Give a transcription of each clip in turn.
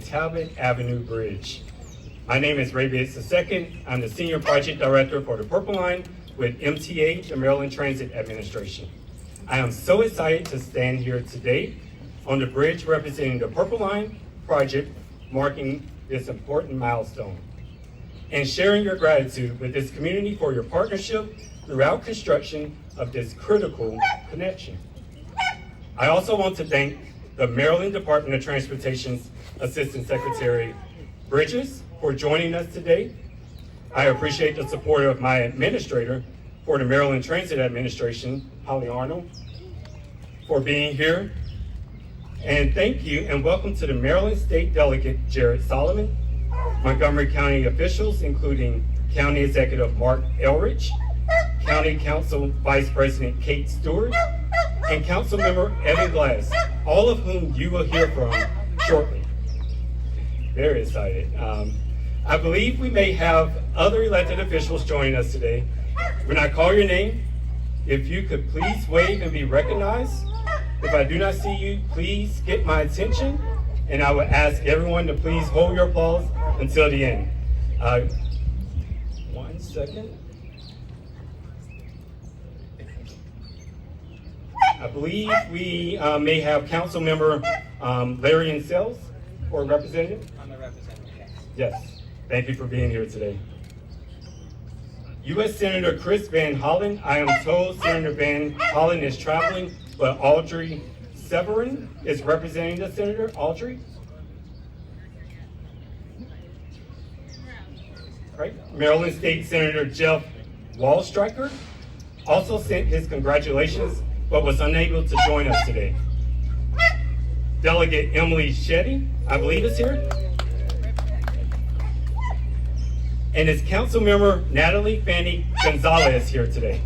Talbot Avenue Bridge. My name is Ray Bates II. I'm the Senior Project Director for the Purple Line with MTA, the Maryland Transit Administration. I am so excited to stand here today on the bridge representing the Purple Line project, marking this important milestone, and sharing your gratitude with this community for your partnership throughout construction of this critical connection. I also want to thank the Maryland Department of Transportation's Assistant Secretary Bridges for joining us today. I appreciate the support of my administrator for the Maryland Transit Administration, Holly Arnold, for being here. And thank you and welcome to the Maryland State Delegate, Jared Solomon, Montgomery County officials, including County Executive Mark Elrich, County Council Vice President Kate Stewart, and Council Member Evan Glass, all of whom you will hear from shortly. Very excited. I believe we may have other elected officials joining us today. When I call your name, if you could please wave and be recognized. If I do not see you, please get my attention, and I would ask everyone to please hold your applause until the end. 1 second. I believe we may have Council Member Larry Insels or representative. I'm a representative, yes. Yes, thank you for being here today. U.S. Senator Chris Van Hollen. I am told Senator Van Hollen is traveling, but Audrey Severin is representing the Senator. Audrey? Right. Maryland State Senator Jeff Wallstreicher also sent his congratulations, but was unable to join us today. Delegate Emily Shetty, I believe, is here. And is Council Member Natalie Fanny Gonzalez here today.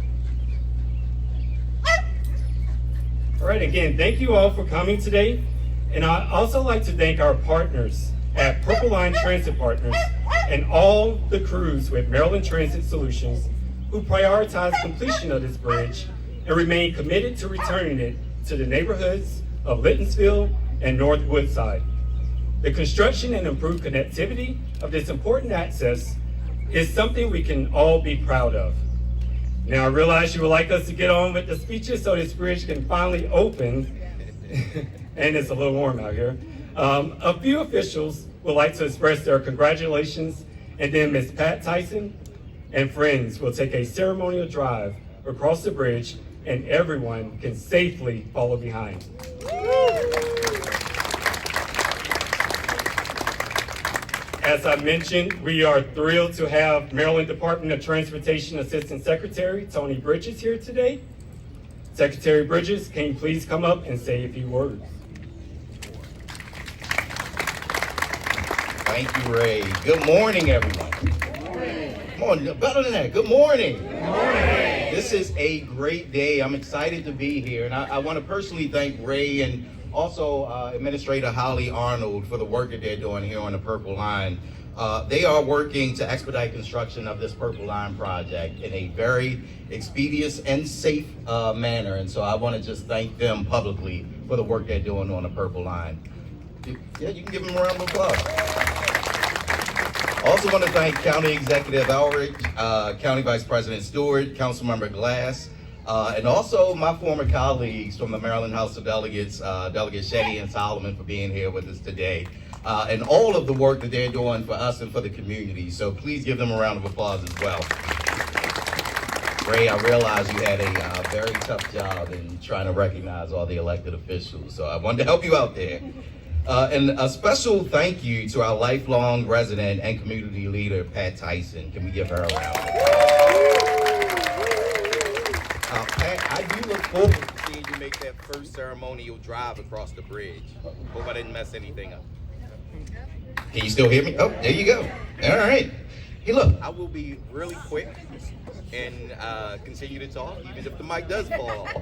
All right, again, thank you all for coming today. And I'd also like to thank our partners at Purple Line Transit Partners and all the crews with Maryland Transit Solutions who prioritize completion of this bridge and remain committed to returning it to the neighborhoods of Lyttonsville and North Woodside. The construction and improved connectivity of this important access is something we can all be proud of. Now, I realize you would like us to get on with the speeches so this bridge can finally open, and it's a little warm out here. A few officials would like to express their congratulations, and then Ms. Pat Tyson and friends will take a ceremonial drive across the bridge, and everyone can safely follow behind. As I mentioned, we are thrilled to have Maryland Department of Transportation Assistant Secretary Tony Bridges here today. Secretary Bridges, can you please come up and say a few words? Thank you, Ray. Good morning, everyone. Good morning. Come on, better than that. Good morning. Good morning. This is a great day. I'm excited to be here, and I want to personally thank Ray and also Administrator Holly Arnold for the work that they're doing here on the Purple Line. They are working to expedite construction of this Purple Line project in a very expeditious and safe manner, and so I want to just thank them publicly for the work they're doing on the Purple Line. Yeah, you can give them a round of applause. I also want to thank County Executive Elrich, County Vice President Stewart, Councilmember Glass, and also my former colleagues from the Maryland House of Delegates, Delegate Shetty and Solomon, for being here with us today, and all of the work that they're doing for us and for the community. So please give them a round of applause as well. Ray, I realize you had a very tough job in trying to recognize all the elected officials, so I wanted to help you out there. And a special thank you to our lifelong resident and community leader, Pat Tyson. Can we give her a round? Pat, I do look forward to seeing you make that first ceremonial drive across the bridge. Hope I didn't mess anything up. Can you still hear me? Oh, there you go. All right. Hey, look, I will be really quick and continue to talk, even if the mic does fall off.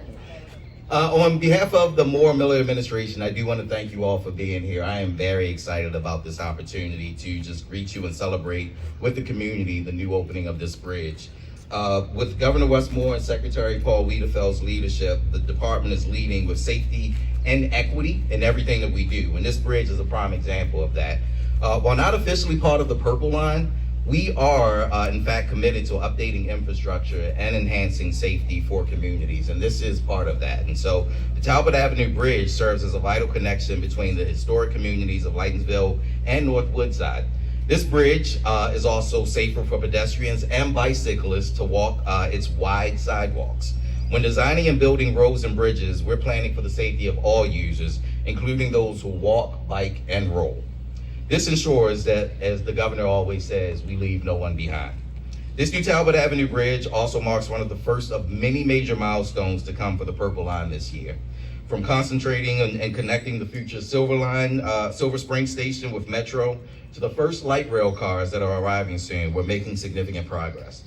On behalf of the Moore Miller administration, I do want to thank you all for being here. I am very excited about this opportunity to just greet you and celebrate with the community the new opening of this bridge. With Governor Wes Moore and Secretary Paul Wiedefeld's leadership, the department is leading with safety and equity in everything that we do. And this bridge is a prime example of that. While not officially part of the Purple Line, we are, in fact, committed to updating infrastructure and enhancing safety for communities, and this is part of that. And so the Talbot Avenue Bridge serves as a vital connection between the historic communities of Lyttonsville and North Woodside. This bridge is also safer for pedestrians and bicyclists to walk its wide sidewalks. When designing and building roads and bridges, we're planning for the safety of all users, including those who walk, bike, and roll. This ensures that, as the governor always says, we leave no one behind. This new Talbot Avenue Bridge also marks one of the first of many major milestones to come for the Purple Line this year. From concentrating and connecting the future Silver Spring Station with Metro to the first light rail cars that are arriving soon, we're making significant progress.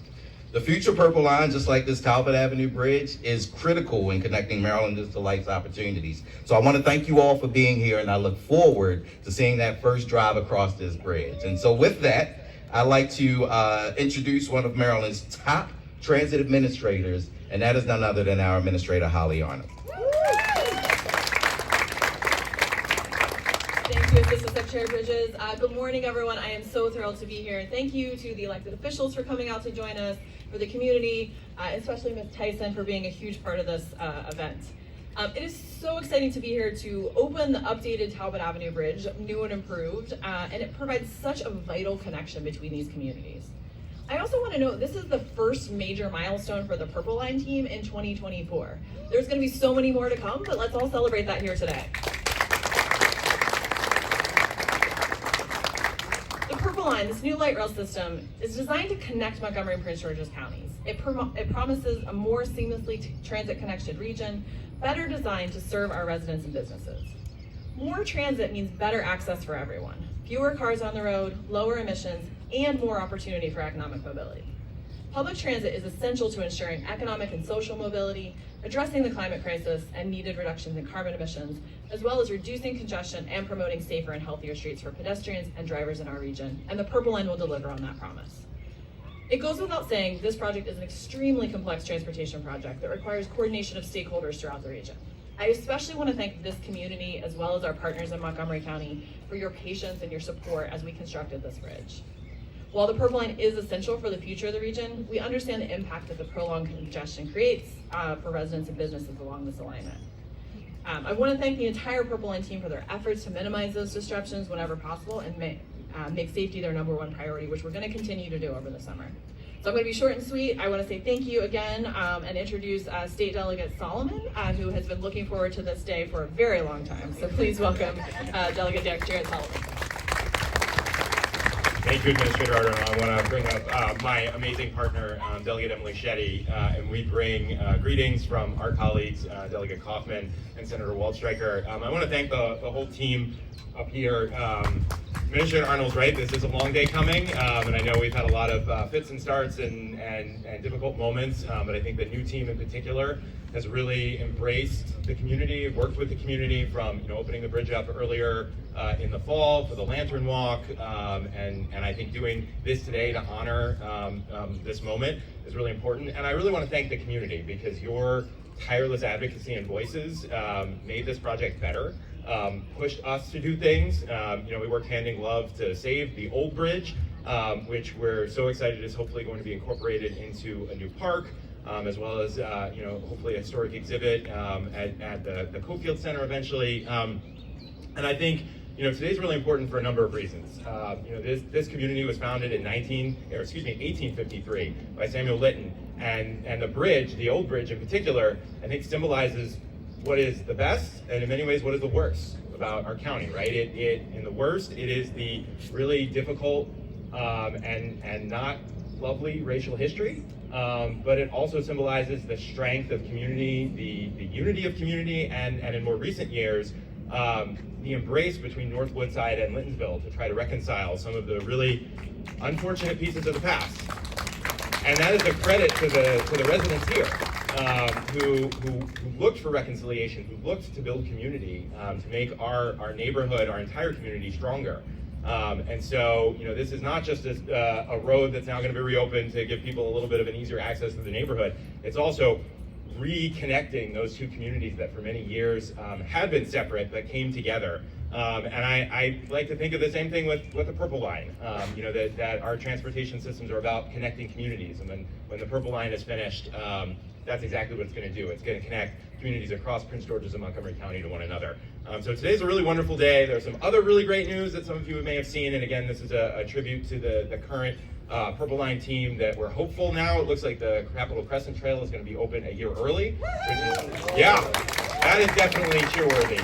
The future Purple Line, just like this Talbot Avenue Bridge, is critical in connecting Marylanders to life's opportunities. So I want to thank you all for being here, and I look forward to seeing that first drive across this bridge. And so with that, I'd like to introduce one of Maryland's top transit administrators, and that is none other than our Administrator, Holly Arnold. Thank you, Assistant Secretary Bridges. Good morning, everyone. I am so thrilled to be here. Thank you to the elected officials for coming out to join us, for the community, especially Ms. Tyson for being a huge part of this event. It is so exciting to be here to open the updated Talbot Avenue Bridge, new and improved, and it provides such a vital connection between these communities. I also want to note this is the first major milestone for the Purple Line team in 2024. There's going to be so many more to come, but let's all celebrate that here today. The Purple Line, this new light rail system, is designed to connect Montgomery and Prince George's counties. It promises a more seamlessly transit-connected region, better designed to serve our residents and businesses. More transit means better access for everyone, fewer cars on the road, lower emissions, and more opportunity for economic mobility. Public transit is essential to ensuring economic and social mobility, addressing the climate crisis and needed reductions in carbon emissions, as well as reducing congestion and promoting safer and healthier streets for pedestrians and drivers in our region, and the Purple Line will deliver on that promise. It goes without saying, this project is an extremely complex transportation project that requires coordination of stakeholders throughout the region. I especially want to thank this community, as well as our partners in Montgomery County, for your patience and your support as we constructed this bridge. While the Purple Line is essential for the future of the region, we understand the impact that the prolonged congestion creates for residents and businesses along this alignment. I want to thank the entire Purple Line team for their efforts to minimize those disruptions whenever possible and make safety their #1 priority, which we're going to continue to do over the summer. So I'm going to be short and sweet. I want to say thank you again and introduce State Delegate Solomon, who has been looking forward to this day for a very long time. So please welcome Delegate Jared Solomon. Thank you, Administrator Arden. I want to bring up my amazing partner, Delegate Emily Shetty, and we bring greetings from our colleagues, Delegate Kaufman and Senator Waldstreicher. I want to thank the whole team up here. Administrator Arnold's right, this is a long day coming, and I know we've had a lot of fits and starts and difficult moments, but I think the new team in particular has really embraced the community, worked with the community from opening the bridge up earlier in the fall for the Lantern Walk, and I think doing this today to honor this moment is really important. And I really want to thank the community because your tireless advocacy and voices made this project better. Pushed us to do things. We worked hand in glove to save the old bridge, which we're so excited is hopefully going to be incorporated into a new park, as well as hopefully a historic exhibit at the Cofield Center eventually. And I think today's really important for a number of reasons. This community was founded in 1853 by Samuel Lytton, and the bridge, the old bridge in particular, I think symbolizes what is the best, and in many ways, what is the worst about our county, right? In the worst, it is the really difficult and not lovely racial history, but it also symbolizes the strength of community, the unity of community, and in more recent years, the embrace between North Woodside and Lyttonsville to try to reconcile some of the really unfortunate pieces of the past. And that is a credit to the residents here. Who looked for reconciliation, who looked to build community, to make our neighborhood, our entire community stronger. And so, this is not just a road that's now going to be reopened to give people a little bit of an easier access to the neighborhood. It's also reconnecting those two communities that for many years had been separate but came together. And I like to think of the same thing with the Purple Line. That our transportation systems are about connecting communities, and when the Purple Line is finished, that's exactly what it's going to do. It's going to connect communities across Prince George's and Montgomery County to one another. So today's a really wonderful day. There's some other really great news that some of you may have seen, and again, this is a tribute to the current Purple Line team that we're hopeful now. It looks like the Capitol Crescent Trail is going to be open a year early. That is definitely cheerworthy.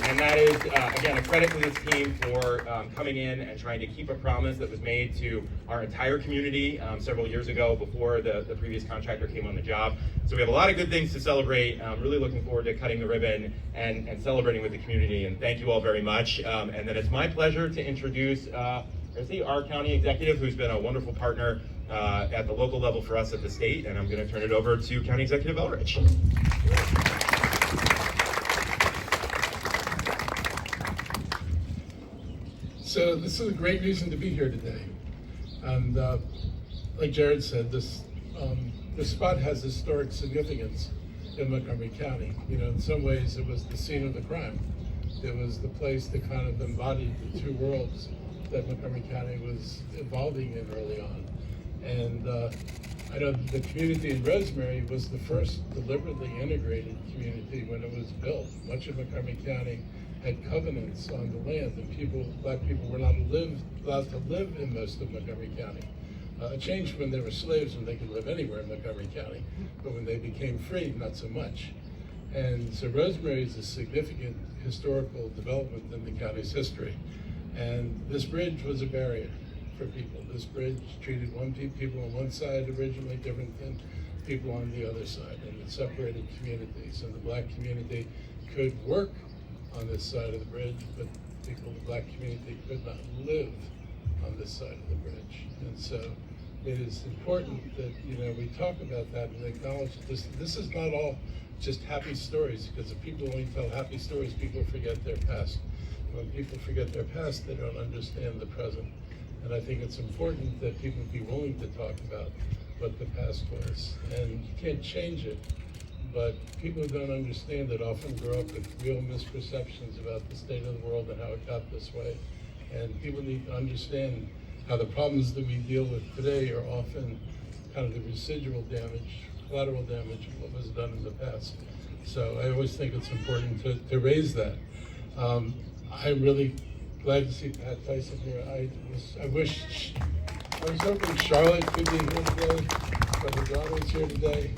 And that is, again, a credit to this team for coming in and trying to keep a promise that was made to our entire community several years ago before the previous contractor came on the job. So we have a lot of good things to celebrate. Really looking forward to cutting the ribbon and celebrating with the community. And thank you all very much. And then it's my pleasure to introduce our county executive, who's been a wonderful partner at the local level for us at the state. And I'm going to turn it over to County Executive Elrich. So this is a great reason to be here today. And like Jared said, this spot has historic significance in Montgomery County. In some ways it was the scene of the crime. It was the place that kind of embodied the two worlds that Montgomery County was evolving in early on. And I know the community in Rosemary was the first deliberately integrated community when it was built. Much of Montgomery County had covenants on the land, and black people were not allowed to live in most of Montgomery County. It changed when they were slaves and they could live anywhere in Montgomery County, but when they became free, not so much. And so Rosemary is a significant historical development in the county's history. And this bridge was a barrier for people. This bridge treated people on one side originally different than people on the other side, and it separated communities. And the black community could work on this side of the bridge, but people in the black community could not live on this side of the bridge. And so it is important that we talk about that and acknowledge this. This is not all just happy stories, because if people only tell happy stories, people forget their past. When people forget their past, they don't understand the present. And I think it's important that people be willing to talk about what the past was. And you can't change it, but people who don't understand it often grow up with real misperceptions about the state of the world and how it got this way. And people need to understand how the problems that we deal with today are often kind of the residual damage, collateral damage of what was done in the past. So I always think it's important to raise that. I'm really glad to see Pat Tyson here. I was hoping Charlotte could be here today, but her daughter's here today.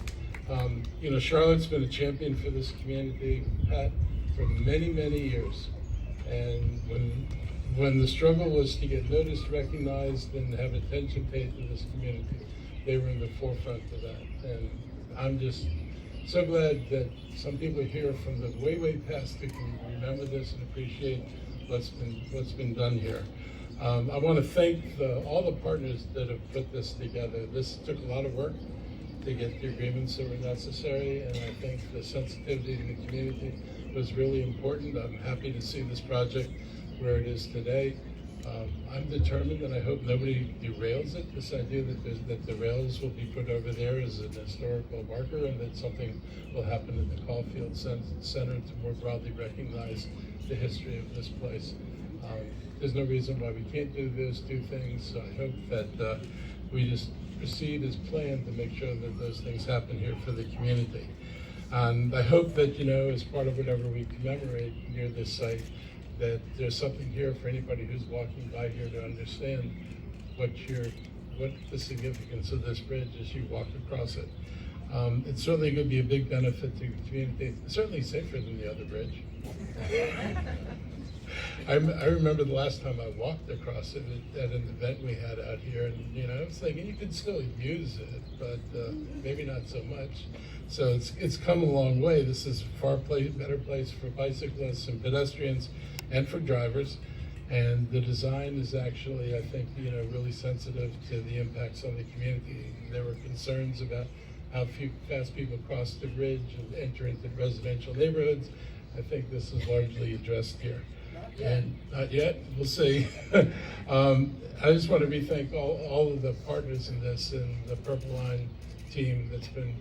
Charlotte's been a champion for this community, Pat, for many, many years. And when the struggle was to get noticed, recognized, and have attention paid to this community, they were in the forefront of that. And I'm just so glad that some people here from the way, way past who can remember this and appreciate what's been done here. I want to thank all the partners that have put this together. This took a lot of work to get the agreements that were necessary, and I think the sensitivity in the community was really important. I'm happy to see this project where it is today. I'm determined, and I hope nobody derails it, this idea that the rails will be put over there as an historical marker, and that something will happen at the Caulfield Center to more broadly recognize the history of this place. There's no reason why we can't do those two things, so I hope that we just proceed as planned to make sure that those things happen here for the community. And I hope that, as part of whatever we commemorate near this site, that there's something here for anybody who's walking by here to understand what the significance of this bridge as you walk across it. It's certainly going to be a big benefit to the community. It's certainly safer than the other bridge. I remember the last time I walked across it at an event we had out here, and I was thinking you could still use it, but maybe not so much. So it's come a long way. This is a far better place for bicyclists and pedestrians and for drivers. And the design is actually, I think, really sensitive to the impacts on the community. There were concerns about how fast people cross the bridge and enter into residential neighborhoods. I think this is largely addressed here. And not yet, we'll see. I just want to thank all of the partners in this, and the Purple Line team that's been,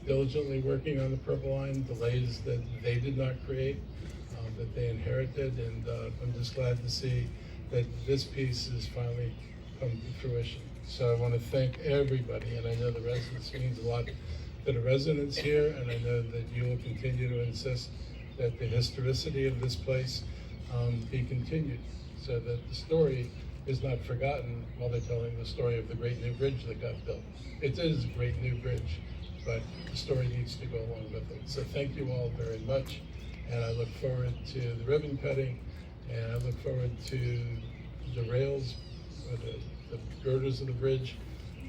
diligently working on the Purple Line, delays that they did not create, that they inherited, and I'm just glad to see that this piece has finally come to fruition. So I want to thank everybody, and I know the residents means a lot to the residents here, and I know that you will continue to insist that the historicity of this place be continued, so that the story is not forgotten while they're telling the story of the great new bridge that got built. It is a great new bridge, but the story needs to go along with it. So thank you all very much, and I look forward to the ribbon cutting, and I look forward to the rails, or the girders of the bridge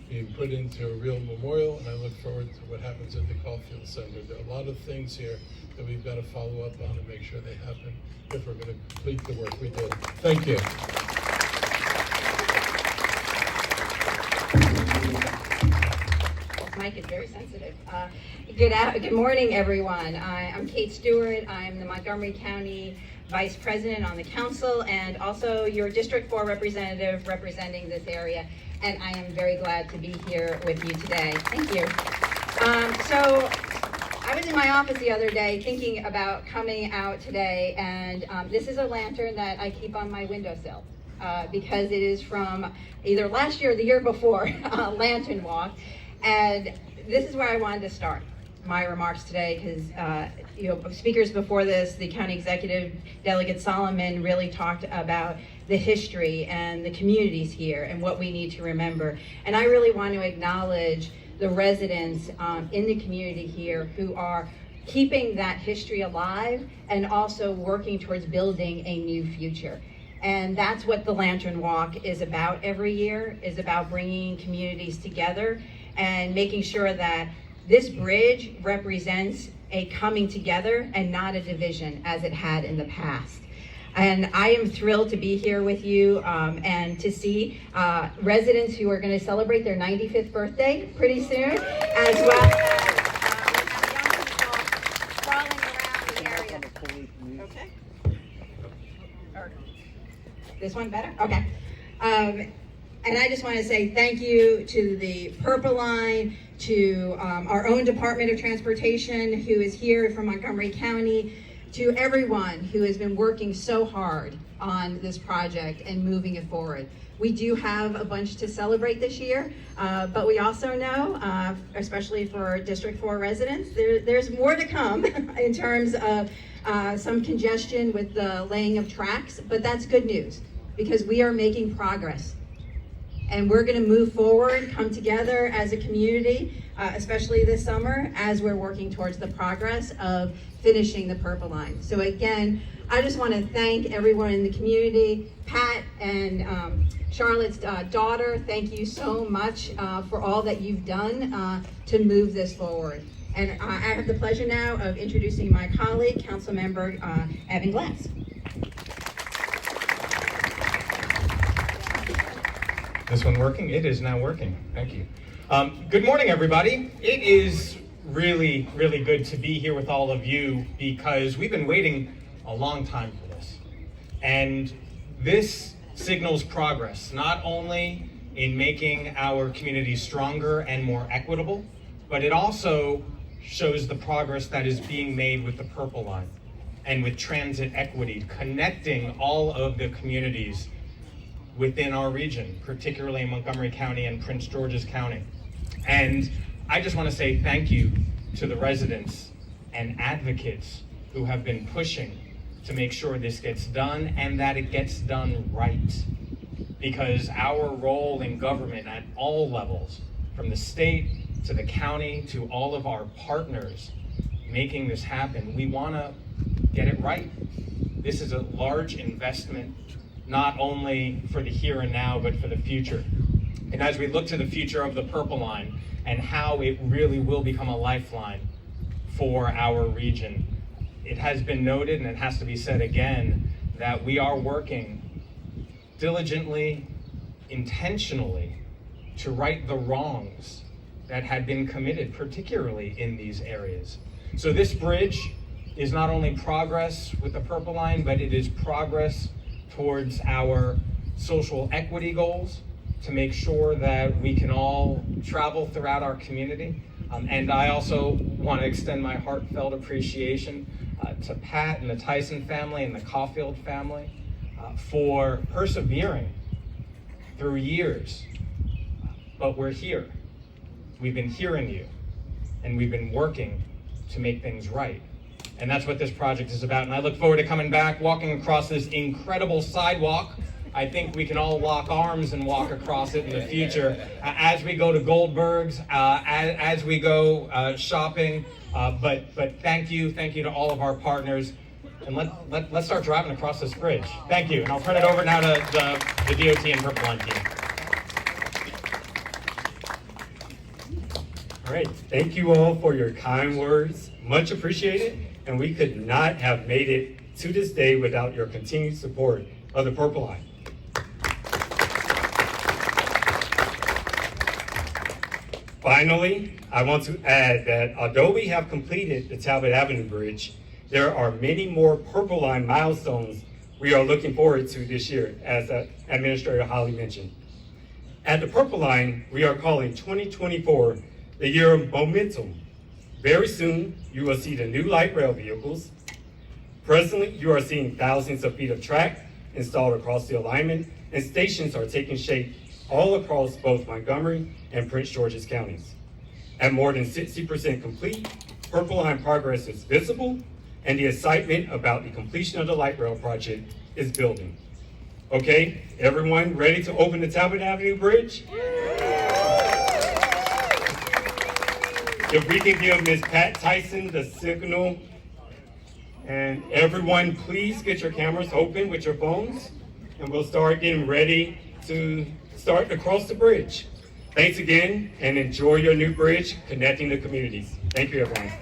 being put into a real memorial, and I look forward to what happens at the Caulfield Center. There are a lot of things here that we've got to follow up on and make sure they happen if we're going to complete the work we did. Thank you. This mic is very sensitive. Good morning, everyone. I'm Kate Stewart. I'm the Montgomery County Vice President on the Council, and also your District 4 representative representing this area. And I am very glad to be here with you today. Thank you. So I was in my office the other day thinking about coming out today, and this is a lantern that I keep on my windowsill because it is from either last year or the year before, Lantern Walk. And this is where I wanted to start my remarks today, because speakers before this, the County Executive Delegate Solomon really talked about the history and the communities here and what we need to remember. And I really want to acknowledge the residents in the community here who are keeping that history alive and also working towards building a new future. And that's what the Lantern Walk is about every year, is about bringing communities together and making sure that this bridge represents a coming together and not a division as it had in the past. And I am thrilled to be here with you and to see residents who are going to celebrate their 95th birthday pretty soon, as well as we have young people crawling around the area. Okay. This one better? Okay. And I just want to say thank you to the Purple Line, to our own Department of Transportation who is here from Montgomery County, to everyone who has been working so hard on this project and moving it forward. We do have a bunch to celebrate this year, but we also know, especially for District 4 residents, there's more to come in terms of some congestion with the laying of tracks, but that's good news because we are making progress. And we're going to move forward, come together as a community, especially this summer, as we're working towards the progress of finishing the Purple Line. So again, I just want to thank everyone in the community. Pat and Charlotte's daughter, thank you so much for all that you've done to move this forward. And I have the pleasure now of introducing my colleague, Councilmember Evan Glass. This one working? It is now working. Thank you. Good morning, everybody. It is really, really good to be here with all of you because we've been waiting a long time for this. And this signals progress, not only in making our communities stronger and more equitable, but it also shows the progress that is being made with the Purple Line and with transit equity, connecting all of the communities within our region, particularly in Montgomery County and Prince George's County. And I just want to say thank you to the residents and advocates who have been pushing to make sure this gets done and that it gets done right. Because our role in government at all levels, from the state to the county to all of our partners making this happen, we want to get it right. This is a large investment, not only for the here and now, but for the future. And as we look to the future of the Purple Line and how it really will become a lifeline for our region, it has been noted, and it has to be said again, that we are working diligently, intentionally, to right the wrongs that had been committed, particularly in these areas. So this bridge is not only progress with the Purple Line, but it is progress towards our social equity goals to make sure that we can all travel throughout our community And I also want to extend my heartfelt appreciation to Pat and the Tyson family and the Caulfield family for persevering through years. But we're here. We've been hearing you, and we've been working to make things right. And that's what this project is about. And I look forward to coming back, walking across this incredible sidewalk. I think we can all lock arms and walk across it in the future as we go to Goldberg's, as we go shopping. But thank you to all of our partners. And let's start driving across this bridge. Thank you. And I'll turn it over now to the DOT and Purple Line team. All right, thank you all for your kind words, much appreciated, and we could not have made it to this day without your continued support of the Purple Line. Finally, I want to add that although we have completed the Talbot Avenue Bridge, there are many more Purple Line milestones we are looking forward to this year, as Administrator Holly mentioned. At the Purple Line, we are calling 2024 the year of momentum. Very soon, you will see the new light rail vehicles. Presently, you are seeing thousands of feet of track installed across the alignment, and stations are taking shape all across both Montgomery and Prince George's counties. At more than 60% complete, Purple Line progress is visible, and the excitement about the completion of the light rail project is building. Okay, everyone ready to open the Talbot Avenue Bridge? If we can give Ms. Pat Tyson the signal, and everyone please get your cameras open with your phones, and we'll start getting ready to start to cross the bridge. Thanks again, and enjoy your new bridge connecting the communities. Thank you, everyone.